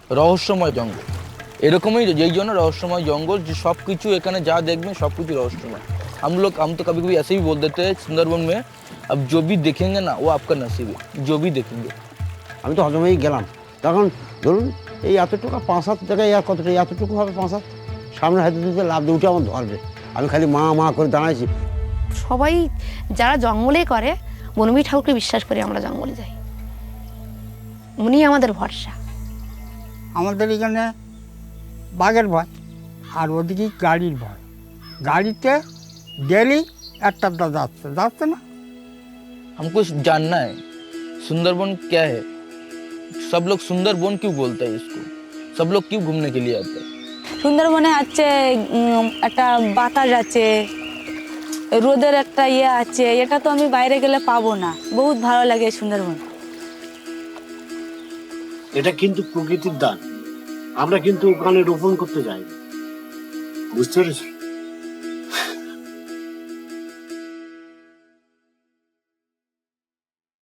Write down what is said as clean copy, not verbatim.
রহস্যময় জঙ্গল। এরকমই যেই জন্য रहस्यमय जंगल जो सब कुछ एखाने जा देखबें सब कुछ रहस्यमय। हम तो कभी कभी ऐसे भी बोल देते हैं सुंदरबन में अब जो भी देखेंगे ना वो आपका नसीब है, जो भी देखेंगे। আমি তো হজমেই গেলাম তখন ধরুন এই এতটুকু 5-7 জায়গায় আর কতটা এতটুকু হবে 5-7 সামনে হাতে দিতে লাভ দিয়ে উঠে আমার ধরবে আমি খালি মা মা করে দাঁড়াইছি। সবাই যারা জঙ্গলে করে বনবী ঠাকুরকে বিশ্বাস করি আমরা জঙ্গলে যাই, উনি আমাদের ভরসা। আমাদের এখানে বাঘের ভয় আর ওদিকে গাড়ির ভয়। গাড়িতে ডেলি একটা যাচ্ছে যাচ্ছে না। हमको जानना है सुंदरबन क्या है, सब लोग सुंदरबन क्यों बोलते हैं इसको, सब लोग क्यों घूमने के लिए आते हैं। সুন্দরবনে আছে একটা বাতাস আছে, রোদের একটা ইয়ে আছে, এটা তো আমি বাইরে গেলে পাবো না। বহুত ভালো লাগে সুন্দরবন। এটা কিন্তু প্রকৃতির দান, আমরা কিন্তু ওখানে রোপণ করতে যাই, বুঝতে পেরেছো?